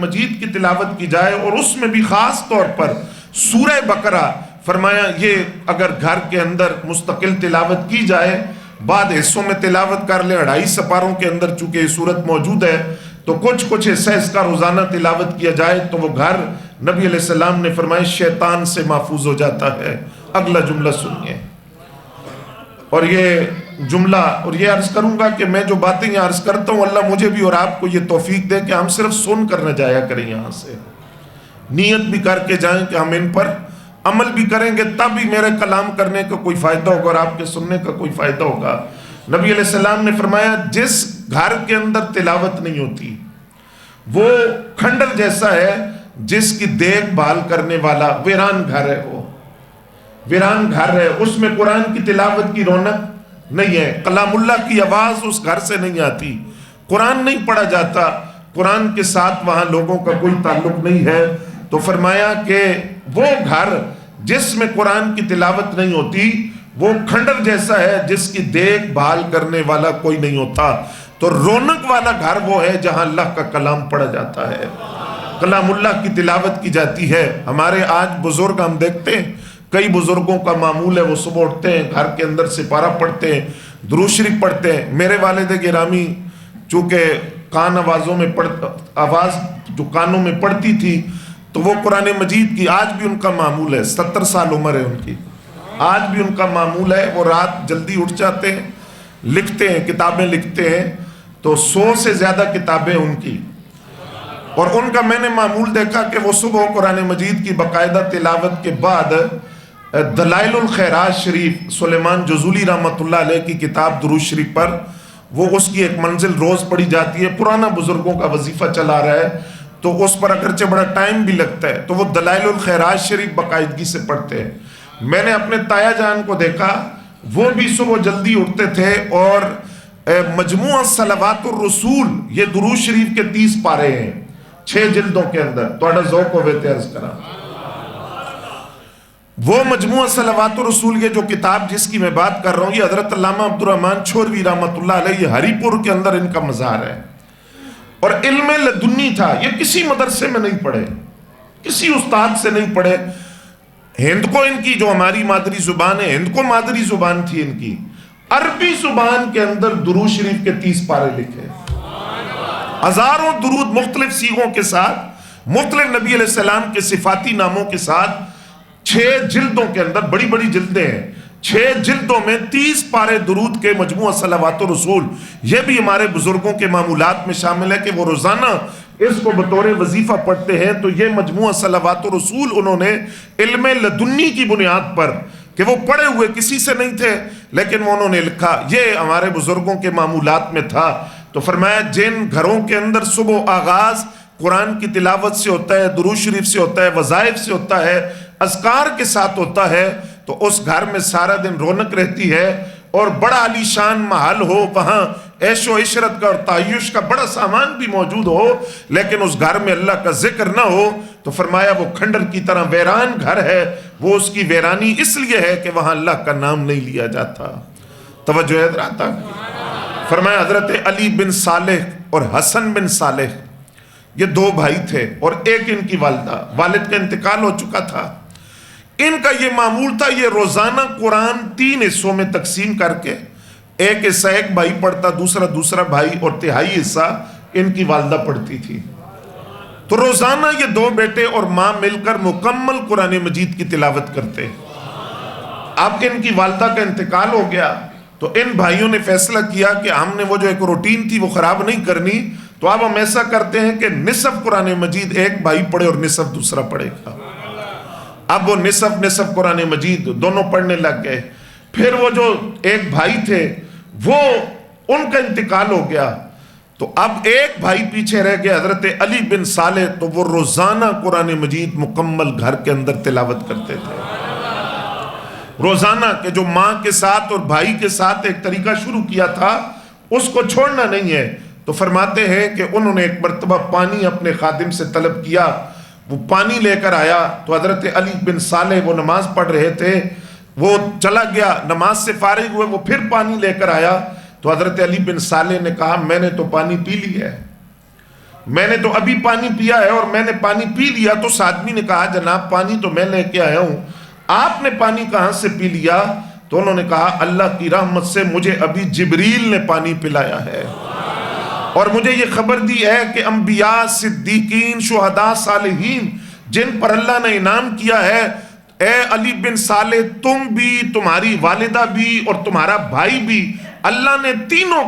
مجید کی تلاوت کی جائے اور اس میں بھی خاص طور پر سورہ بقرہ، فرمایا یہ اگر گھر کے اندر مستقل تلاوت کی جائے، بعد حصوں میں تلاوت کر لیں، 2.5 سپاروں کے اندر چونکہ یہ صورت موجود ہے تو کچھ حصہ اس کا روزانہ تلاوت کیا جائے تو وہ گھر نبی علیہ السلام نے فرمایا شیطان سے محفوظ ہو جاتا ہے۔ اگلا جملہ سنیے، اور یہ جملہ، اور یہ عرض کروں گا کہ میں جو باتیں یہ عرض کرتا ہوں اللہ مجھے بھی اور آپ کو یہ توفیق دے کہ ہم صرف سن کر نہ جایا کریں، یہاں سے نیت بھی کر کے جائیں کہ ہم ان پر عمل بھی کریں گے، تب ہی میرے کلام کرنے کا کوئی فائدہ ہوگا اور آپ کے سننے کا کوئی فائدہ ہوگا۔ نبی علیہ السلام نے فرمایا جس گھر کے اندر تلاوت نہیں ہوتی وہ کھنڈر جیسا ہے جس کی دیکھ بھال کرنے والا ویران گھر ہے، وہ ویران گھر ہے، اس میں قرآن کی تلاوت کی رونق نہیں ہے، کلام اللہ کی آواز اس گھر سے نہیں آتی، قرآن نہیں پڑھا جاتا، قرآن کے ساتھ وہاں لوگوں کا کوئی تعلق نہیں ہے۔ تو فرمایا کہ وہ گھر جس میں قرآن کی تلاوت نہیں ہوتی وہ کھنڈر جیسا ہے جس کی دیکھ بھال کرنے والا کوئی نہیں ہوتا۔ تو رونق والا گھر وہ ہے جہاں اللہ کا کلام پڑھا جاتا ہے، کلام اللہ کی تلاوت کی جاتی ہے۔ ہمارے آج بزرگ ہم دیکھتے ہیں، کئی بزرگوں کا معمول ہے وہ صبح اٹھتے ہیں گھر کے اندر سپارہ پڑھتے ہیں، درود شریف پڑھتے ہیں۔ میرے والد گرامی چونکہ کان آوازوں میں آواز جو کانوں میں پڑتی تھی تو وہ قرآن مجید کی آج بھی ان کا معمول ہے، 70 سال عمر ہے ان کی، آج بھی ان کا معمول ہے، وہ رات جلدی اٹھ جاتے ہیں، لکھتے ہیں، کتابیں لکھتے ہیں، تو 100 سے زیادہ کتابیں ان کی، اور ان کا میں نے معمول دیکھا کہ وہ صبح قرآن مجید کی باقاعدہ تلاوت کے بعد دلائل الخیرات شریف سلیمان جزولی رحمۃ اللہ علیہ کی کتاب درود شریف پر، وہ اس کی ایک منزل روز پڑھی جاتی ہے، پرانا بزرگوں کا وظیفہ چلا رہا ہے تو اس پر اگرچہ بڑا ٹائم بھی لگتا ہے، تو وہ دلائل الخیرات شریف باقاعدگی سے پڑھتے ہیں۔ میں نے اپنے تایا جان کو دیکھا وہ بھی صبح جلدی اٹھتے تھے اور مجموعہ صلوات الرسول، یہ درود شریف کے 30 پارے ہیں 6 جلدوں کے اندر، توڑا ذوق ہوئے تھے عرض کرا، وہ مجموعہ صلوات الرسول، یہ جو کتاب جس کی میں بات کر رہا ہوں یہ حضرت علامہ عبدالرحمن چھوروی رحمۃ اللہ علیہ، یہ ہری پور کے اندر ان کا مزار ہے، اور علم لدنی تھا، یہ کسی مدرسے میں نہیں پڑھے، کسی استاد سے نہیں پڑھے۔ ہند کو ان کی جو ہماری مادری زبان ہے، ہند کو مادری زبان تھی ان کی، عربی زبان کے اندر درود شریف کے 30 پارے لکھے، ہزاروں درود مختلف سیغوں کے ساتھ، مختلف نبی علیہ السلام کے صفاتی ناموں کے ساتھ، 6 جلدوں کے اندر، بڑی بڑی جلدیں ہیں، 6 جلدوں میں 30 پارے درود کے مجموعہ صلوات الرسول۔ یہ بھی ہمارے بزرگوں کے معمولات میں شامل ہے کہ وہ روزانہ اس کو بطور وظیفہ پڑھتے ہیں۔ تو یہ مجموعہ صلوات الرسول انہوں نے علم لدنی کی بنیاد پر، کہ وہ پڑھے ہوئے کسی سے نہیں تھے لیکن وہ انہوں نے لکھا، یہ ہمارے بزرگوں کے معمولات میں تھا۔ تو فرمایا جن گھروں کے اندر صبح آغاز قرآن کی تلاوت سے ہوتا ہے، درود شریف سے ہوتا ہے، وظائف سے ہوتا ہے، اذکار کے ساتھ ہوتا ہے، تو اس گھر میں سارا دن رونق رہتی ہے، اور بڑا عالی شان محل ہو، وہاں عیش و عشرت کا اور تعیش کا بڑا سامان بھی موجود ہو، لیکن اس گھر میں اللہ کا ذکر نہ ہو تو فرمایا وہ کھنڈر کی طرح ویران گھر ہے۔ وہ اس کی ویرانی اس لیے ہے کہ وہاں اللہ کا نام نہیں لیا جاتا۔ توجہ ہے حضرات؟ فرمایا حضرت علی بن صالح اور حسن بن صالح، یہ 2 بھائی تھے اور ایک ان کی والدہ، والد کا انتقال ہو چکا تھا۔ ان کا یہ معمول تھا، یہ روزانہ قرآن 3 حصوں میں تقسیم کر کے، ایک حصہ ایک بھائی پڑھتا، دوسرا بھائی، اور تہائی حصہ ان کی والدہ پڑھتی تھی۔ تو روزانہ یہ 2 بیٹے اور ماں مل کر مکمل قرآن مجید کی تلاوت کرتے۔ اب ان کی والدہ کا انتقال ہو گیا تو ان بھائیوں نے فیصلہ کیا کہ ہم نے وہ جو ایک روٹین تھی وہ خراب نہیں کرنی، تو اب ہم ایسا کرتے ہیں کہ نصف قرآن مجید ایک بھائی پڑھے اور نصف دوسرا پڑھے گا۔ اب وہ نصف قرآن مجید دونوں پڑھنے لگ گئے۔ پھر وہ جو ایک بھائی تھے وہ ان کا انتقال ہو گیا تو اب ایک بھائی پیچھے رہ گئے، حضرت علی بن صالح، تو وہ روزانہ قرآن مجید مکمل گھر کے اندر تلاوت کرتے تھے روزانہ، کہ جو ماں کے ساتھ اور بھائی کے ساتھ ایک طریقہ شروع کیا تھا اس کو چھوڑنا نہیں ہے۔ تو فرماتے ہیں کہ انہوں نے ایک مرتبہ پانی اپنے خادم سے طلب کیا، وہ پانی لے کر آیا تو حضرت علی بن صالح وہ نماز پڑھ رہے تھے، وہ چلا گیا، نماز سے فارغ ہوئے، وہ پھر پانی لے کر آیا تو حضرت علی بن صالح نے کہا میں نے تو پانی پی لی ہے۔ میں نے تو ابھی پانی پیا ہے اور میں نے پانی پی لیا. تو اس آدمی نے کہا جناب پانی تو میں لے کے آیا ہوں, آپ نے پانی کہاں سے پی لیا؟ تو انہوں نے کہا اللہ کی رحمت سے مجھے ابھی جبریل نے پانی پلایا ہے, اور مجھے یہ خبر دی ہے کہ انبیاء, صدیقین, شہداء, صالحین جن پر اللہ نے انعام کیا ہے, اے علی بن صالح تم بھی, تمہاری والدہ بھی اور تمہارا بھائی بھی, اللہ نے تینوں